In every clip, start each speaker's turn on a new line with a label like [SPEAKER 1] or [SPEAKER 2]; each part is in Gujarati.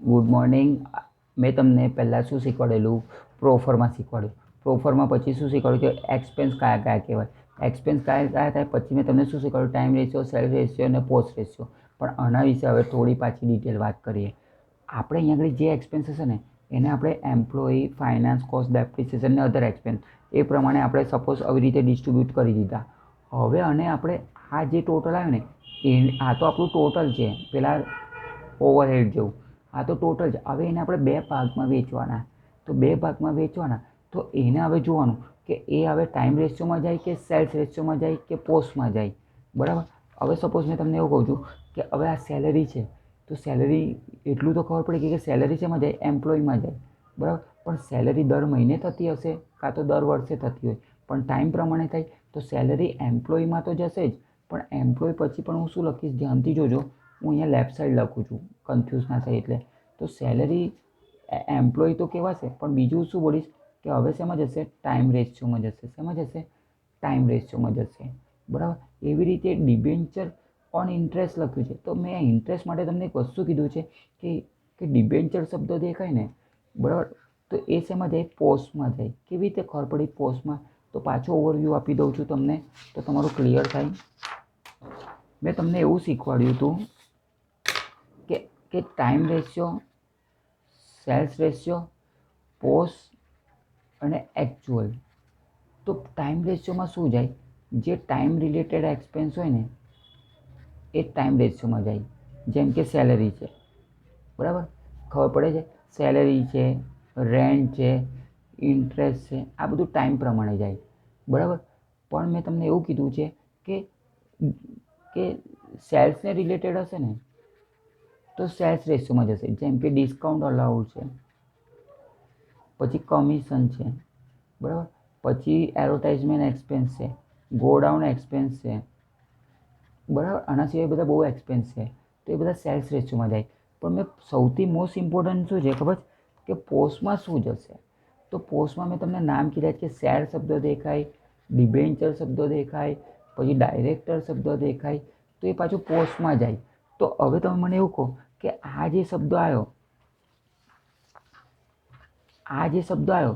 [SPEAKER 1] Good morning. મેં તમને પહેલાં શું શીખવાડેલું? પ્રોફર્મા શીખવાડ્યું. પ્રોફર્મા પછી શું શીખવાડ્યું કે એક્સપેન્સ કયા કયા કહેવાય. એક્સપેન્સ કયા કયા થાય પછી મેં તમને શું શીખવાડ્યું? ટાઈમ રેશિયો, સેલ રેશિયો અને પોસ્ટ રેશિયો. પણ આના વિશે હવે થોડી પાછી ડિટેલ વાત કરીએ. આપણે અહીંયા આગળ જે એક્સપેન્સ હશે ને એને આપણે એમ્પ્લોયી, ફાઇનાન્સ, કોસ્ટ, ડેપ્રિસિએશન અને અધર એક્સપેન્સ એ પ્રમાણે આપણે સપોઝ આવી રીતે ડિસ્ટ્રીબ્યુટ કરી દીધા. હવે અને આપણે આ જે ટોટલ આવે ને આ તો આપણું ટોટલ છે, પેલા ઓવરહેડ જેવું. આ તો ટોટલ છે. હવે એને આપણે બે ભાગમાં વેચવાના. તો બે ભાગમાં વેચવાના તો એને હવે જોવાનું કે એ હવે ટાઈમ રેશિયોમાં જાય કે સેલ્સ રેશિયોમાં જાય કે પોસ્ટમાં જાય. બરાબર. હવે સપોઝ મેં તમને એવું કહું છું કે હવે આ સેલરી છે તો સેલરી એટલું તો ખબર પડે કે સેલરી શેમાં જાય? એમ્પ્લોયમાં જાય. બરાબર. પણ સેલરી દર મહિને થતી હશે કાં તો દર વર્ષે થતી હોય, પણ ટાઈમ પ્રમાણે થાય તો સેલરી એમ્પ્લોયમાં તો જશે જ. પણ એમ્પ્લોય પછી પણ હું શું લખીશ? ધ્યાનથી જોજો. હું અહીંયા લેફ્ટ સાઈડ લખું છું, કન્ફ્યુઝ ના થાય એટલે. તો સેલરી એમ્પ્લોય તો કહેવાશે, પણ બીજું શું બોલીશ કે હવે શેમાં જશે? ટાઈમ રેશિયોમાં જશે. શેમાં જશે? ટાઈમ રેશિયોમાં જશે. બરાબર. એવી રીતે ડિબેન્ચર ઓન ઇન્ટરેસ્ટ લખ્યું છે. તો મેં ઇન્ટરેસ્ટ માટે તમને એક વસ્તુ કીધું છે કે ડિબેન્ચર શબ્દ દેખાય ને, બરાબર, તો એ શેમાં જાય? પોસ્ટમાં જાય. કેવી રીતે ખબર પડી પોસ્ટમાં? તો પાછો ઓવરવ્યૂ આપી દઉં છું તમને તો તમારું ક્લિયર થાય. મેં તમને એવું શીખવાડ્યું હતું કે time ratio, sales ratio, post અને એકચ્યુઅલ. તો ટાઈમ રેશિયોમાં શું જાય? જે ટાઈમ રિલેટેડ એક્સપેન્સ હોય ને એ ટાઈમ રેશિયોમાં જાય. જેમ કે સેલરી છે, બરાબર, ખબર પડે છે? સેલરી છે, રેન્ટ છે, ઇન્ટરેસ્ટ છે, આ બધું ટાઈમ પ્રમાણે જાય. બરાબર. પણ મેં તમને એવું કીધું છે કે કે સેલ્સને રિલેટેડ હશે ને તો સેલ્સ રેશિયોમાં જશે. જેમ કે ડિસ્કાઉન્ટ અલાઉડ છે, પછી કમિશન છે, બરાબર, પછી એડવર્ટાઇઝમેન્ટ એક્સપેન્સ છે, ગોડાઉન એક્સપેન્સ છે, બરાબર. આના સિવાય બધા બહુ એક્સપેન્સ છે તો એ બધા સેલ્સ રેશિયોમાં જાય. પણ મેં સૌથી મોસ્ટ ઇમ્પોર્ટન્ટ શું છે ખબર? કે પોસ્ટમાં શું જશે? તો પોસ્ટમાં મેં તમને નામ કીધા કે શેર શબ્દ દેખાય, ડિબેન્ચર શબ્દ દેખાય, પછી ડાયરેક્ટર શબ્દ દેખાય, તો એ પાછું પોસ્ટમાં જાય. તો હવે તમે મને એવું કહો કે આ જે શબ્દ આવ્યો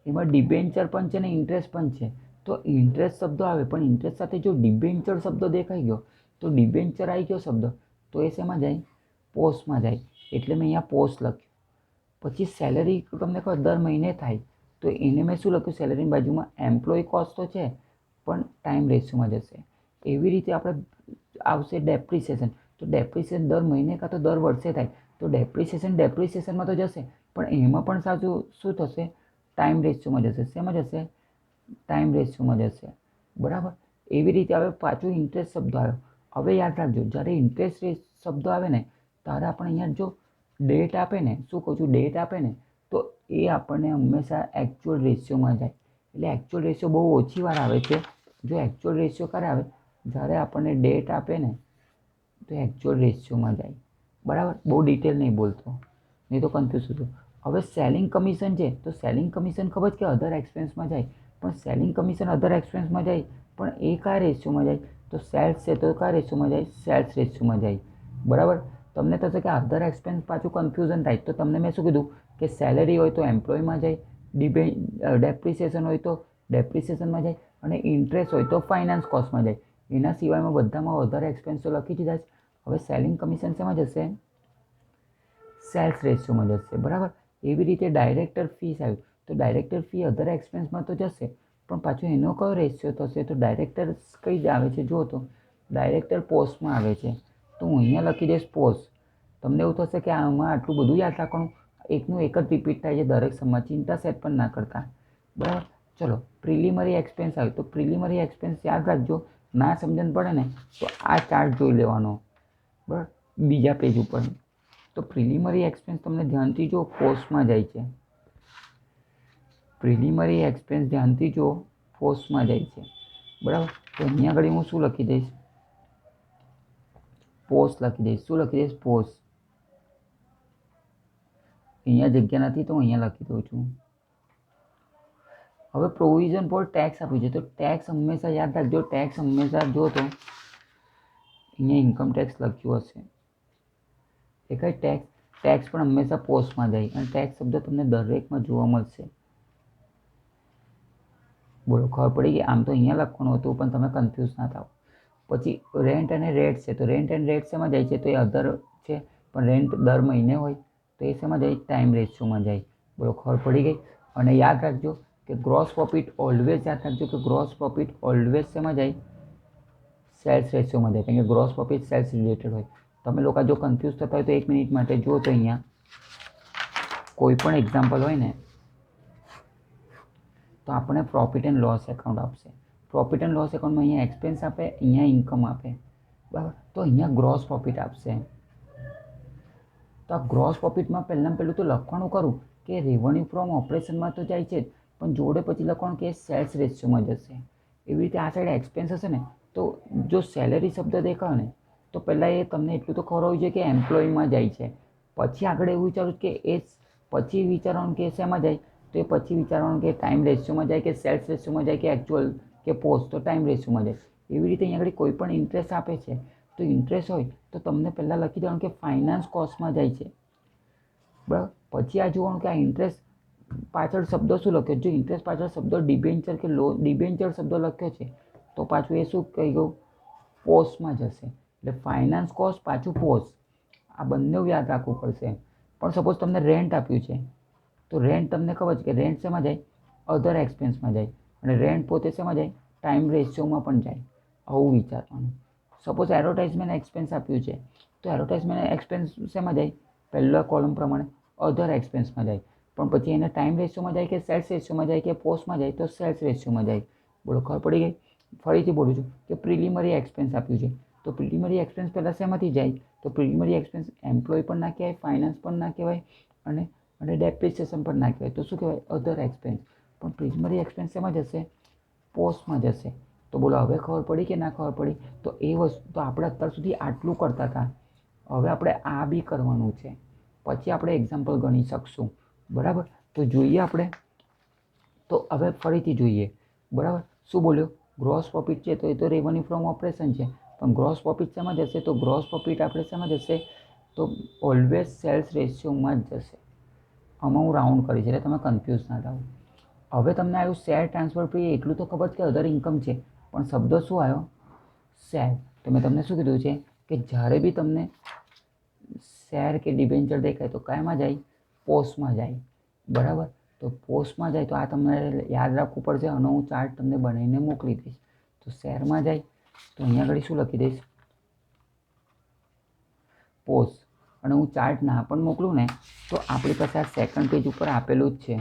[SPEAKER 1] એમાં ડિબેન્ચર પણ છે ને ઇન્ટરેસ્ટ પણ છે. તો ઇન્ટરેસ્ટ શબ્દ આવે પણ ઇન્ટરેસ્ટ સાથે જો ડિબેન્ચર શબ્દ દેખાઈ ગયો તો ડિબેન્ચર આવી ગયો શબ્દ તો એ શેમાં જાય? પોસ્ટમાં જાય. એટલે મેં અહીંયા પોસ્ટ લખ્યું. પછી સેલરી તમને ખબર દર મહિને થાય તો એને મેં શું લખ્યું? સેલરીની બાજુમાં એમ્પ્લોય કોસ્ટ તો છે પણ ટાઈમ રેશિયોમાં જશે. એવી રીતે આપણે આવશે ડેપ્રિસિએશન. તો ડેપ્રિસિએશન દર મહિને કાં તો દર વર્ષે થાય તો ડેપ્રિસિએશનમાં તો જશે, પણ એમાં પણ સાચું શું થશે? ટાઈમ રેશિયોમાં જશે. શેમાં જશે? ટાઈમ રેશિયોમાં જશે. બરાબર. એવી રીતે હવે પાછું ઇન્ટરેસ્ટ શબ્દ આવ્યો. હવે યાદ રાખજો, જ્યારે ઇન્ટરેસ્ટ શબ્દ આવે ને ત્યારે આપણે અહીંયા જો ડેટ આપે ને, શું કહું છું, ડેટ આપે ને તો એ આપણને હંમેશા એકચ્યુઅલ રેશિયોમાં જાય. એટલે એકચ્યુઅલ રેશિયો બહુ ઓછી વાર આવે છે. જો એકચ્યુઅલ રેશિયો ક્યારે આવે? જ્યારે આપણને ડેટ આપે ને તો એકચ્યુઅલ રેશિયોમાં જાય. બરાબર. બહુ ડિટેલ નહીં બોલતો, નહીં તો કન્ફ્યુઝ થતું. હવે સેલિંગ કમિશન છે તો સેલિંગ કમિશન ખબર છે કે અધર એક્સપેન્સમાં જાય. પણ સેલિંગ કમિશન અધર એક્સપેન્સમાં જાય પણ એ કયા રેશિયોમાં જાય? તો સેલ્સ છે તો કયા રેશિયોમાં જાય? સેલ્સ રેશિયોમાં જાય. બરાબર. તમને થશે કે અધર એક્સપેન્સ પાછું કન્ફ્યુઝન થાય તો તમને મેં શું કીધું કે સેલરી હોય તો એમ્પ્લોયમાં જાય, ડેપ્રિસિએશન હોય તો ડેપ્રિસિએશનમાં જાય અને ઇન્ટરેસ્ટ હોય તો ફાઇનાન્સ કોસ્ટમાં જાય. એના સિવાયમાં બધામાં વધારે એક્સપેન્સ તો લખી દીધા છે. હવે સેલિંગ કમિશન શેમાં જશે? સેલ્સ રેશિયોમાં જશે. બરાબર. એવી રીતે ડાયરેક્ટર ફીસ આવ્યું તો ડાયરેક્ટર ફી અધર એક્સપેન્સમાં તો જશે પણ પાછું એનો કયો રેશિયો થશે? તો ડાયરેક્ટર કઈ જ આવે છે? જો તો ડાયરેક્ટર પોસ્ટમાં આવે છે. તો હું અહીંયા લખી દઈશ પોસ્ટ. તમને એવું થશે કે આમાં આટલું બધું યાદ રાખવાનું? એકનું એક જ રિપીટ થાય છે દરેક સમમાં. ચિંતા સેટ પણ ના કરતા. બરાબર. ચલો, પ્રિલિમરી એક્સપેન્સ આવ્યું તો પ્રિલિમરી એક્સપેન્સ યાદ રાખજો. ના સમજણ પડે ને તો આ ચાર્ટ જોઈ લેવાનો, બરાબર, બીજા પેજ ઉપર. તો પ્રિલિમરી એક્સપેન્સ તમને ધ્યાનથી જો પોસ્ટમાં જાય છે. પ્રિલિમરી એક્સપેન્સ ધ્યાનથી જો પોસ્ટમાં જાય છે. બરાબર. તો અહીંયા આગળ હું શું લખી દઈશ? પોસ્ટ લખી દઈશ. શું લખી દઈશ? પોસ્ટ. અહીંયા જગ્યા નથી તો અહીંયા લખી દઉં છું. હવે પ્રોવિઝન ફોર ટેક્સ આપ્યું છે તો ટેક્સ હંમેશા યાદ રાખજો. ટેક્સ હંમેશા જો તો અહીંયા ઇન્કમ ટેક્સ લખ્યું હશે એ કઈ ટેક્સ? ટેક્સ પણ હંમેશા પોસ્ટમાં જાય અને ટેક્સ શબ્દ તમને દરેકમાં જોવા મળશે. બોલો, ખબર પડી ગઈ? આમ તો અહીંયા લખવાનું હતું પણ તમે કન્ફ્યુઝ ના થાઓ. પછી રેન્ટ અને રેટ છે, તો રેન્ટ એન્ડ રેટ શેમાં જાય છે? તો એ અધર છે, પણ રેન્ટ દર મહિને હોય તો એ શેમાં જાય? ટાઈમ રેશિયોમાં જાય. બોલો, ખબર પડી ગઈ? અને યાદ રાખજો કે ગ્રોસ પ્રોફિટ ઓલવેઝ યાદ રાખજો કે ગ્રોસ પ્રોફિટ ઓલવેઝ શેમાં જાય? સેલ્સ રેશિયોમાં જાય, કારણ કે ગ્રોસ પ્રોફિટ સેલ્સ રિલેટેડ હોય. તમે લોકો જો કન્ફ્યુઝ થતા હોય તો 1 મિનિટ માટે જુઓ. તો અહીંયા કોઈ પણ એક્ઝામ્પલ હોય ને તો આપણે પ્રોફિટ એન્ડ લોસ એકાઉન્ટ આપશે. પ્રોફિટ એન્ડ લોસ એકાઉન્ટમાં અહીંયા એક્સપેન્સ આપે, અહીંયા ઇન્કમ આપે, બરાબર. તો અહીંયા ગ્રોસ પ્રોફિટ આપશે. તો આ ગ્રોસ પ્રોફિટમાં પહેલાં તો લખવાનું કરું કે રેવન્યુ ફ્રોમ ઓપરેશનમાં તો જાય છે જ, પણ જોડે પછી લખવાનું કે સેલ્સ રેશિયોમાં જશે. એવી રીતે આ સાઈડ એક્સપેન્સ હશે ને તો જો સેલેરી શબ્દ દેખાય ને તો પહેલાં એ તમને એટલું તો ખબર હોવી જોઈએ કે એમ્પ્લોયમાં જાય છે. પછી આગળ એવું વિચારું કે એ પછી વિચારવાનું કે શેમાં જાય? તો એ પછી વિચારવાનું કે ટાઈમ રેશિયોમાં જાય કે સેલ્સ રેશિયોમાં જાય કે એકચ્યુઅલ કે પોસ્ટ, તો ટાઈમ રેશિયોમાં જાય. એવી રીતે અહીંયા આગળ કોઈ પણ ઇન્ટરેસ્ટ આપે છે તો ઇન્ટરેસ્ટ હોય તો તમને પહેલાં લખી દેવાનું કે ફાઇનાન્સ કોસ્ટમાં જાય છે, બરાબર. પછી આ જોવાનું કે આ ઇન્ટરેસ્ટ પાછળ શબ્દ શું લખ્યો? જો ઇન્ટરેસ્ટ પાછળ શબ્દ ડિબેન્ચર કે ડિબેન્ચર શબ્દ લખ્યો છે તો પાછું એ શું કહી ગયું? પોસ્ટમાં જશે. એટલે ફાઇનાન્સ કોસ્ટ પાછું પોસ્ટ, આ બંને યાદ રાખવું પડશે. પણ સપોઝ તમને રેન્ટ આપ્યું છે તો રેન્ટ તમને ખબર છે કે રેન્ટ શેમાં જાય? અધર એક્સપેન્સમાં જાય. અને રેન્ટ પોતે શેમાં જાય? ટાઈમ રેશિયોમાં પણ જાય. આવું વિચારવાનું. સપોઝ એડવર્ટાઇઝમેન્ટ એક્સપેન્સ આપ્યું છે તો એડવર્ટાઇઝમેન્ટ એક્સપેન્સ શેમાં જાય? પહેલા કોલમ પ્રમાણે અધર એક્સપેન્સમાં જાય. પણ પછી એને ટાઈમ રેશિયોમાં જાય કે સેલ્સ રેશિયોમાં જાય કે પોસ્ટમાં જાય? તો સેલ્સ રેશિયોમાં જાય. બોલો, ખબર પડી ગઈ? ફરીથી બોલું છું કે પ્રિલિમરી એક્સપેન્સ આપ્યું છે તો પ્રિલિમરી એક્સપેન્સ પહેલાં શેમાંથી જાય? તો પ્રિલિમરી એક્સપેન્સ એમ્પ્લોય પણ ના કહેવાય, ફાઇનાન્સ પણ ના કહેવાય અને ડેપ્રિસિએશન પણ ના કહેવાય. તો શું કહેવાય? અધર એક્સપેન્સ. પણ પ્રિલિમરી એક્સપેન્સ શેમાં જશે? પોસ્ટમાં જશે. તો બોલો, હવે ખબર પડી કે ના ખબર પડી? તો એ વસ્તુ તો આપણે અત્યાર સુધી આટલું કરતા હતા, હવે આપણે આ બી કરવાનું છે. પછી આપણે એક્ઝામ્પલ ગણી શકશું, બરાબર. તો જોઈએ આપણે. તો હવે ફરીથી જોઈએ, બરાબર. શું બોલ્યો? ગ્રોસ પ્રોફિટ છે તો એ તો રેવન્યુ ફ્રોમ ઓપરેશન છે, પણ ગ્રોસ પ્રોફિટ શેમાં જશે? તો ગ્રોસ પ્રોફિટ આપણે શેમાં જશે? તો ઓલવેઝ સેલ્સ રેશિયોમાં જ જશે. આમાં હું રાઉન્ડ કરીશ એટલે તમે કન્ફ્યુઝ ના થાવ. હવે તમને આવ્યું શેર ટ્રાન્સફર ફી, એટલું તો ખબર છે કે અધર ઇન્કમ છે, પણ શબ્દ શું આવ્યો? શેર. તો મેં તમને શું કીધું છે કે જ્યારે બી તમને શેર કે ડિબેન્ચર દેખાય તો કયામાં જાય? પોસ્ટમાં જાય, બરાબર. તો પોસ્ટમાં જાય તો આ તમારે યાદ રાખવું પડશે અને હું ચાર્ટ તમને બનાવીને મોકલી દઈશ. તો શેરમાં જાય તો અહીંયા આગળ શું લખી દઈશ? પોસ્ટ. અને હું ચાર્ટ ના પણ મોકલું ને તો આપણી પાસે આ સેકન્ડ પેજ ઉપર આપેલું જ છે,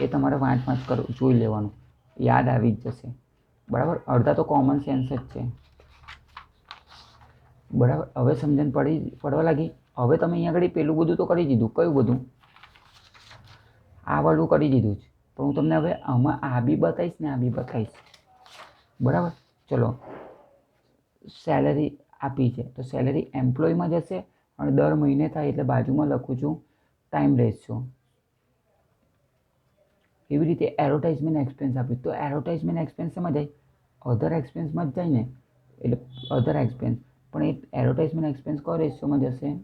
[SPEAKER 1] એ તમારે વાંચ કરવું, જોઈ લેવાનું, યાદ આવી જ જશે, બરાબર. અડધા તો કોમન સેન્સ જ છે, બરાબર. હવે સમજણ પડવા લાગી? હવે તમે અહીંયા આગળ પેલું બધું તો કરી દીધું. કયું બધું? આ વાળું કરી દીધું જ, પણ હું તમને હવે આમાં આ બી બતાવીશ ને આ બી બતાવીશ, બરાબર. ચલો, સેલેરી આપી છે તો સેલેરી એમ્પ્લોયમાં જશે અને દર મહિને થાય એટલે બાજુમાં લખું છું ટાઈમ રેશિયો. એવી રીતે એડવર્ટાઇઝમેન્ટ એક્સપેન્સ આપ્યું તો એડવર્ટાઇઝમેન્ટ એક્સપેન્સ શેમાં જાય? અધર એક્સપેન્સમાં જ જાય ને, એટલે અધર એક્સપેન્સ. પણ એ એડવર્ટાઇઝમેન્ટ એક્સપેન્સ કયો રેશિયોમાં જશે?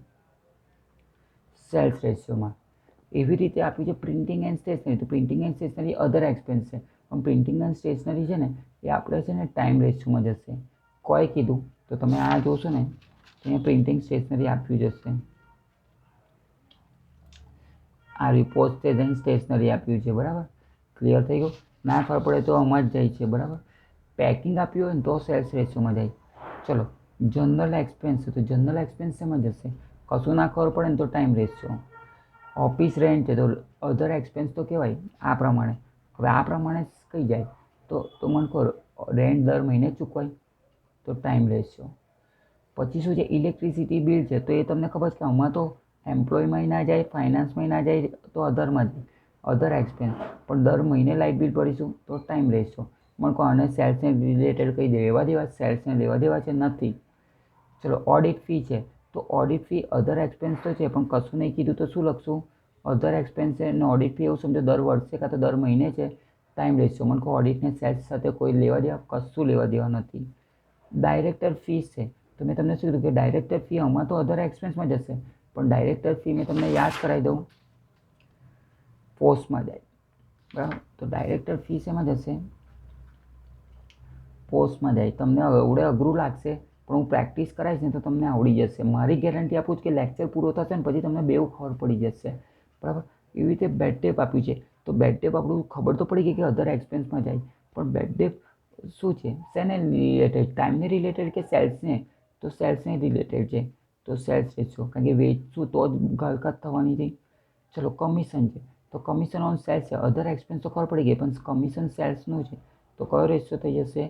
[SPEAKER 1] સેલ્સ રેશિયોમાં. એવી રીતે આપ્યું છે પ્રિન્ટિંગ એન્ડ સ્ટેશનરી, તો printing and stationery other expense છે, પણ પ્રિન્ટિંગ એન્ડ સ્ટેશનરી છે ને એ આપણે છે ને ટાઈમ રેશિયોમાં જશે. કોઈ કીધું? તો તમે આ જોશો ને તો અહીંયા પ્રિન્ટિંગ સ્ટેશનરી આપ્યું જશે. આ પોસ્ટેજ એન્ડ સ્ટેશનરી આપ્યું છે, બરાબર. ક્લિયર થઈ ગયું? ના ખબર પડે તો આમાં જ જાય છે, બરાબર. પેકિંગ આપ્યું હોય ને તો સેલ્સ રેશિયોમાં જાય. ચલો, જનરલ એક્સપેન્સ છે તો જનરલ એક્સપેન્સ શેમાં જશે? કશું ના ખબર પડે ને તો ટાઈમ રેશિયો. ઓફિસ રેન્ટ છે તો અધર એક્સપેન્સ તો કહેવાય આ પ્રમાણે. હવે આ પ્રમાણે કઈ જાય? તો મને કહો, રેન્ટ દર મહિને ચૂકવાય તો ટાઈમ રેશિયો. પછી શું છે? ઇલેક્ટ્રિસિટી બિલ છે તો એ તમને ખબર છે કે આમાં તો એમ્પ્લોયમાં ના જાય, ફાઇનાન્સમાં ના જાય, તો અધરમાં જાય, અધર એક્સપેન્સ. પણ દર મહિને લાઇટ બિલ ભરીશું તો ટાઈમ રેશિયો. મને કહો, આને સેલ્સને રિલેટેડ કહી દે, લેવા દેવા? સેલ્સને લેવા દેવા છે? નથી. ચલો, ઓડિટ ફી છે તો ઓડિટ ફી અધર એક્સપેન્સ તો છે, પણ કશું નહીં કીધું તો શું લખશું? અધર એક્સપેન્સ છે અને ઓડિટ ફી એવું સમજો દર વર્ષે કાં તો દર મહિને છે. Time ratio. મને કહો, ઓડિટને સેલ્સ સાથે કોઈ લેવા દેવા? કશું લેવા દેવા નથી. ડાયરેક્ટર ફીસ છે તો મેં તમને શું કીધું કે ડાયરેક્ટર ફી આમાં તો અધર એક્સપેન્સમાં જશે, પણ ડાયરેક્ટર ફી મેં તમને યાદ કરાવી દઉં, પોસ્ટમાં જાય, બરાબર. તો ડાયરેક્ટર ફી શેમાં જશે? પોસ્ટમાં જાય. તમને આવડે અઘરું લાગશે પણ હું પ્રેક્ટિસ કરાવીશ ને તો તમને આવડી જશે. મારી ગેરંટી આપું છું કે લેક્ચર પૂરો થશે ને પછી તમને બેઉ ખબર પડી જશે, બરાબર. એવી રીતે બેડ ટેપ આપ્યું છે, તો બેડ ટેપ આપણું ખબર તો પડી ગઈ કે અધર એક્સપેન્સમાં જાય, પણ બેડ ટેપ શું છે, શેને રિલેટેડ? ટાઈમને રિલેટેડ કે સેલ્સને? તો સેલ્સને રિલેટેડ છે. તો સેલ્સ રેશિયો, કારણ કે વેચશું તો જ ગાલકાત થવાની છે. ચલો કમિશન છે, તો કમિશન ઓન સેલ્સ છે. અધર એક્સપેન્સ તો ખબર પડી ગઈ, પણ કમિશન સેલ્સનું છે તો કયો રેશિયો થઈ જશે?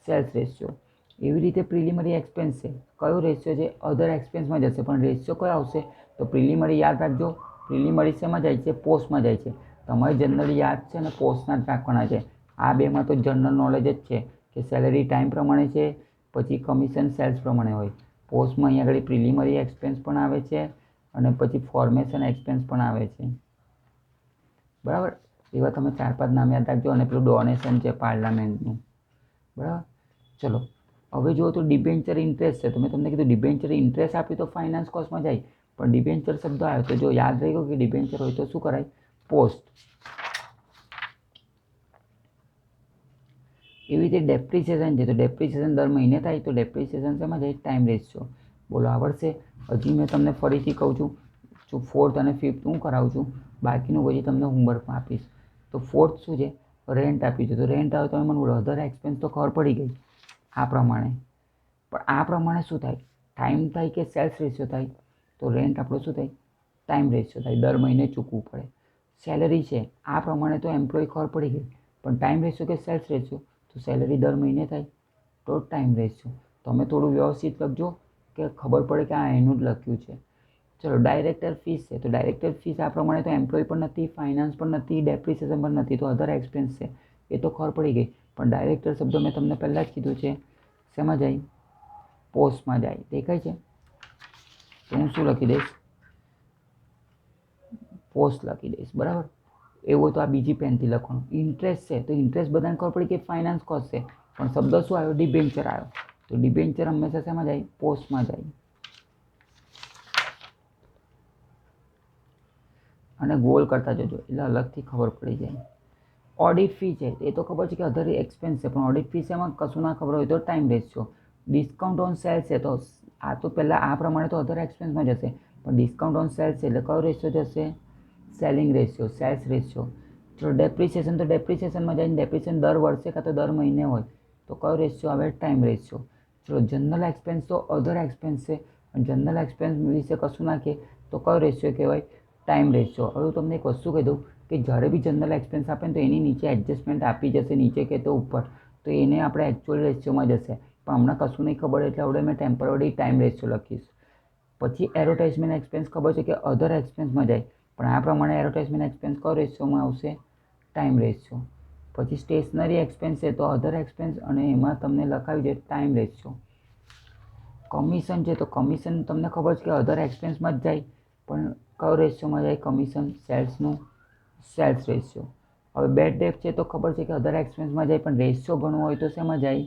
[SPEAKER 1] Sales ratio. એવી રીતે પ્રિલિમરી એક્સપેન્સ છે, કયો રેશિયો છે? અધર એક્સપેન્સમાં જશે, પણ રેશિયો કયો આવશે? તો પ્રિલિમરી યાદ રાખજો. પ્રિલિમરી શેમાં જાય છે? પોસ્ટમાં જાય છે. તમારે જનરલી યાદ છે ને પોસ્ટના જ રાખવાના છે. આ બેમાં તો જનરલ નોલેજ જ છે કે સેલેરી ટાઈમ પ્રમાણે છે, પછી કમિશન સેલ્સ પ્રમાણે હોય. પોસ્ટમાં અહીંયા આગળ પ્રિલિમરી એક્સપેન્સ પણ આવે છે અને પછી ફોર્મેશન એક્સપેન્સ પણ આવે છે, બરાબર. એવા તમે 4-5 નામ યાદ રાખજો. અને પેલું ડોનેશન છે પાર્લામેન્ટનું, બરાબર. ચલો હવે જુઓ તો ડિબેન્ચર ઇન્ટરેસ્ટ છે. તો મેં તમને કીધું ડિબેન્ચર ઇન્ટરેસ્ટ આપ્યું તો ફાઇનાન્સ કોસ્ટમાં જાય, પણ ડિબેન્ચર શબ્દ આવ્યો તો જો યાદ રહી ગયો કે ડિબેન્ચર હોય તો શું કરાય? પોસ્ટ. એવી રીતે ડેપ્રિસિએશન છે, તો ડેપ્રિસિએશન દર મહિને થાય તો ડેપ્રિસિએશન શેમાં જાય? Time ratio. બોલો આવડશે? હજી મેં તમને ફરીથી કહું છું, 4th અને 5th હું કરાવું છું, બાકીનું પછી તમને હોમવર્કમાં આપીશ. તો 4th શું છે? રેન્ટ આપ્યું છે, તો રેન્ટ આવે તો મને બોલો અધર એક્સપેન્સ તો ખબર પડી ગઈ આ પ્રમાણે. પણ આ પ્રમાણે શું થાય? ટાઈમ થાય કે સેલ્સ રેશિયો થાય? તો રેન્ટ આપણો શું થાય? ટાઈમ રેશિયો થાય. દર મહિને ચૂકવવું પડે. સેલરી છે, આ પ્રમાણે તો એમ્પ્લોય ખબર પડી ગઈ, પણ ટાઈમ રેશિયો કે સેલ્સ રેશિયો? તો સેલરી દર મહિને થાય તો ટાઈમ રેશિયો. તમે થોડું વ્યવસ્થિત લખજો કે ખબર પડે કે આ એનું જ લખ્યું છે. ચલો ડાયરેક્ટર ફીસ છે, તો ડાયરેક્ટર ફીસ આ પ્રમાણે તો એમ્પ્લોય પણ નથી, ફાઇનાન્સ પણ નથી, ડેપ્રિસિએશન પણ નથી, તો અધર એક્સપેન્સ છે. એ તો ખબર પડી ગઈ. પણ ડાયરેક્ટર શબ્દ મેં તમને પહેલાં જ કીધું છે શેમાં જાય? પોસ્ટમાં જાય. દેખાય છે? તો હું શું લખી દઈશ? પોસ્ટ લખી દઈશ, બરાબર. એવું તો આ બીજી પેનથી લખવાનું. ઇન્ટરેસ્ટ છે, તો ઇન્ટરેસ્ટ બધાને ખબર પડી કે ફાઇનાન્સ કોસ્ટ છે, પણ શબ્દ શું આવ્યો? ડિબેન્ચર આવ્યો. તો ડિબેન્ચર હંમેશા શેમાં જાય? પોસ્ટમાં જાય. અને ગોલ કરતા જજો એટલે અલગથી ખબર પડી જાય. ઓડિટ ફી છે, એ તો ખબર છે કે અધર એક્સપેન્સ છે, પણ ઓડિટ ફી એમાં કશું ના ખબર હોય તો time ratio. Discount on sales છે, તો આ તો પહેલાં આ પ્રમાણે તો અધર એક્સપેન્સમાં જશે, પણ ડિસ્કાઉન્ટ ઓન સેલ્સ છે એટલે કયો રેશિયો જશે? Selling ratio, sales ratio. ચલો ડેપ્રિસિએશન, તો ડેપ્રિસિએશનમાં જઈને ડેપ્રિસિએશન દર વર્ષે કાં તો દર મહિને હોય તો કયો રેશિયો આવે? Time ratio. ચલો જનરલ એક્સપેન્સ તો અધર એક્સપેન્સ છે, અને જનરલ એક્સપેન્સ વિશે કશું નાખીએ તો કયો રેશિયો કહેવાય? Time ratio. હવે તમને એક વસ્તુ કહી દઉં કે જ્યારે બી જનરલ એક્સપેન્સ આપે ને તો એની નીચે એડજસ્ટમેન્ટ આપી જશે, નીચે કે તો ઉપર, તો એને આપણે એકચ્યુઅલ રેશિયોમાં જશે. પણ હમણાં કશું નહીં ખબર એટલે હવે મેં ટેમ્પરરી ટાઈમ રેશિયો લખીશ. પછી એડવર્ટાઇઝમેન્ટ એક્સપેન્સ ખબર છે કે અધર એક્સપેન્સમાં જાય, પણ આ પ્રમાણે એડવર્ટાઇઝમેન્ટ એક્સપેન્સ કયો રેશિયોમાં આવશે? Time ratio. પછી સ્ટેશનરી એક્સપેન્સ છે, તો અધર એક્સપેન્સ, અને એમાં તમને લખાવ્યું છે ટાઈમ રેશિયો. કમિશન છે, તો કમિશન તમને ખબર છે કે અધર એક્સપેન્સમાં જ જાય, પણ કયો રેશિયોમાં જાય કમિશન? સેલ્સનું. Sales ratio. હવે બેડ ડેટ છે, તો ખબર છે કે અધર એક્સપેન્સમાં જાય, પણ રેશિયો ગણવો હોય તો શેમાં જાય?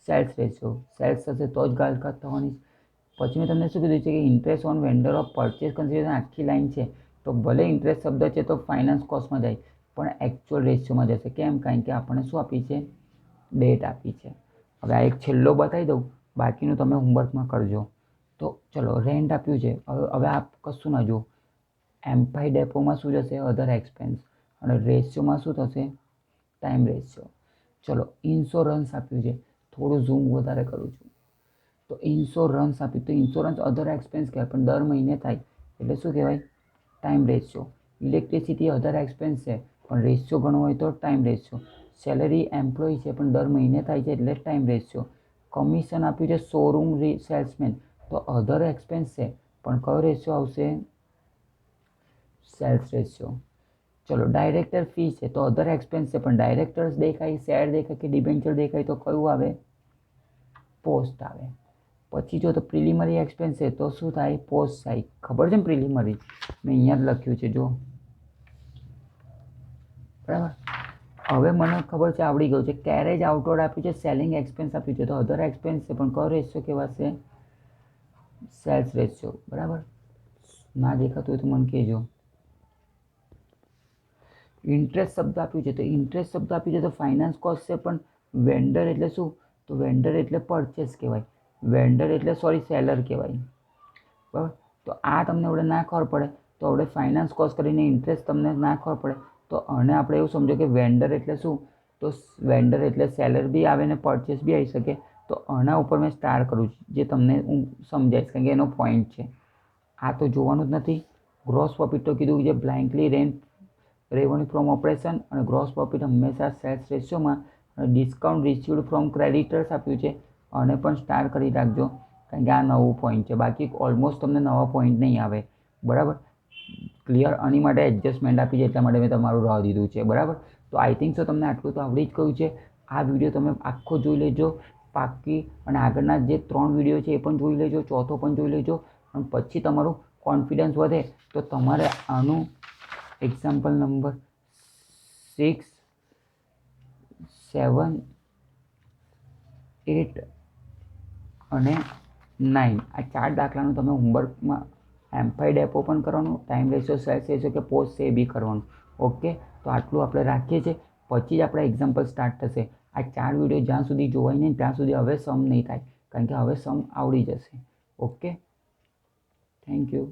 [SPEAKER 1] Cells ratio. સેલ્સ થશે તો જ ગાલકાત થવાની. પછી મેં તમને શું કીધું છે કે interest on vendor of purchase consideration આખી લાઈન છે, તો ભલે ઇન્ટરેસ્ટ શબ્દ છે તો ફાઇનાન્સ કોસ્ટમાં જાય, પણ એકચ્યુઅલ રેશિયોમાં જશે. કેમ? કારણ કે આપણને શું આપી છે? ડેટ આપી છે. હવે આ એક છેલ્લો બતાવી દઉં, બાકીનું તમે હોમવર્કમાં કરજો. તો ચલો રેન્ટ આપ્યું છે, હવે આપ કશું ના જુઓ. એમ્પાઈ ડેપોમાં શું જશે? અધર એક્સપેન્સ. અને રેશિયોમાં શું થશે? Time ratio. ચલો ઇન્સ્યોરન્સ આપ્યું છે, થોડું ઝૂમ વધારે કરું છું. તો ઇન્સ્યોરન્સ આપ્યું, તો ઇન્સ્યોરન્સ અધર એક્સપેન્સ કહેવાય, પણ દર મહિને થાય એટલે શું કહેવાય? Time ratio. ઇલેક્ટ્રિસિટી અધર એક્સપેન્સ છે, પણ રેશિયો ગણવો હોય તો ટાઈમ રેશિયો. સેલરી એમ્પ્લોય છે, પણ દર મહિને થાય છે એટલે ટાઈમ રેશિયો. કમિશન આપ્યું છે શોરૂમ સેલ્સમેન, તો અધર એક્સપેન્સ છે, પણ કયો રેશિયો આવશે? Sales ratio. ચલો ડાયરેક્ટર ફી છે, તો અધર એક્સપેન્સ છે, પણ ડાયરેક્ટર્સ દેખાય, શેર દેખાય કે ડિબેન્ચર દેખાય તો કયું આવે? પોસ્ટ આવે. પછી જો તો પ્રિલિમરી એક્સપેન્સ છે તો શું થાય? પોસ્ટ થાય. ખબર છે ને પ્રિલિમરી? મેં અહીંયા જ લખ્યું છે જો, બરાબર. હવે મને ખબર છે, આવડી ગયું છે. કેરેજ આઉટવર્ડ આપ્યું છે, સેલિંગ એક્સપેન્સ આપ્યું છે, તો અધર એક્સપેન્સ છે, પણ કયો રેશિયો કહેવાશે? સેલ્સ રેશિયો, બરાબર. ના દેખાતું હોય તો મને કહેજો. ઇન્ટરેસ્ટ શબ્દ આપ્યું છે, તો ઇન્ટરેસ્ટ શબ્દ આપ્યું છે તો ફાઇનાન્સ કોસ્ટ છે, પણ વેન્ડર એટલે શું? તો વેન્ડર એટલે પરચેસ કહેવાય, વેન્ડર એટલે સેલર કહેવાય. બરાબર. તો આ તમને આપણે ના ખબર પડે તો આપણે ફાઇનાન્સ કોસ્ટ કરીને ઇન્ટરેસ્ટ તમને ના ખબર પડે તો આને આપણે એવું સમજો કે વેન્ડર એટલે શું? તો વેન્ડર એટલે સેલર બી આવે ને પરચેસ બી આવી શકે. તો આના ઉપર મેં સ્ટાર કરું છું, જે તમને હું સમજાવીશ, કારણ કે એનો પોઈન્ટ છે. આ તો જોવાનું જ નથી. ગ્રોસ પ્રોફિટ તો કીધું જે બ્લાઇન્કલી રેવન્યુ ફ્રોમ ઓપરેશન, અને ગ્રોસ પ્રોફિટ હંમેશા સેલ્સ રેશિયોમાં, અને ડિસ્કાઉન્ટ રિસીવ્ડ ફ્રોમ ક્રેડિટર્સ આપ્યું છે, અને પણ સ્ટાર કરી રાખજો, કારણ કે આ નવું પોઈન્ટ છે. બાકી ઓલમોસ્ટ તમને નવા પોઈન્ટ નહીં આવે. બરાબર, ક્લિયર? આની માટે એડજસ્ટમેન્ટ આપી છે, એટલા માટે મેં તમારું રાહ દીધું છે. બરાબર. તો આઈ થિંક સો તમને આટલું તો આવડી જ ગયું છે. આ વિડીયો તમે આખો જોઈ લેજો પાકી, અને આગળના જે 3 વિડીયો છે એ પણ જોઈ લેજો, ચોથો પણ જોઈ લેજો, અને પછી તમારું કોન્ફિડન્સ વધે તો તમારે આનું એક્ઝામ્પલ નંબર 6, 7, 8 અને 9 આ 4 દાખલાનું તમે હોમવર્કમાં M5 ડેપો પણ કરવાનું, ટાઈમ રેશિયો, સેલ્સ રેશિયો કે પોસ્ટ છે એ બી કરવાનું. ઓકે, તો આટલું આપણે રાખીએ છીએ. પછી જ આપણે એક્ઝામ્પલ સ્ટાર્ટ થશે. આ 4 વિડીયો જ્યાં સુધી જોવાય નહીં ત્યાં સુધી હવે સમ નહીં થાય, કારણ કે હવે સમ આવડી જશે. Okay, thank you.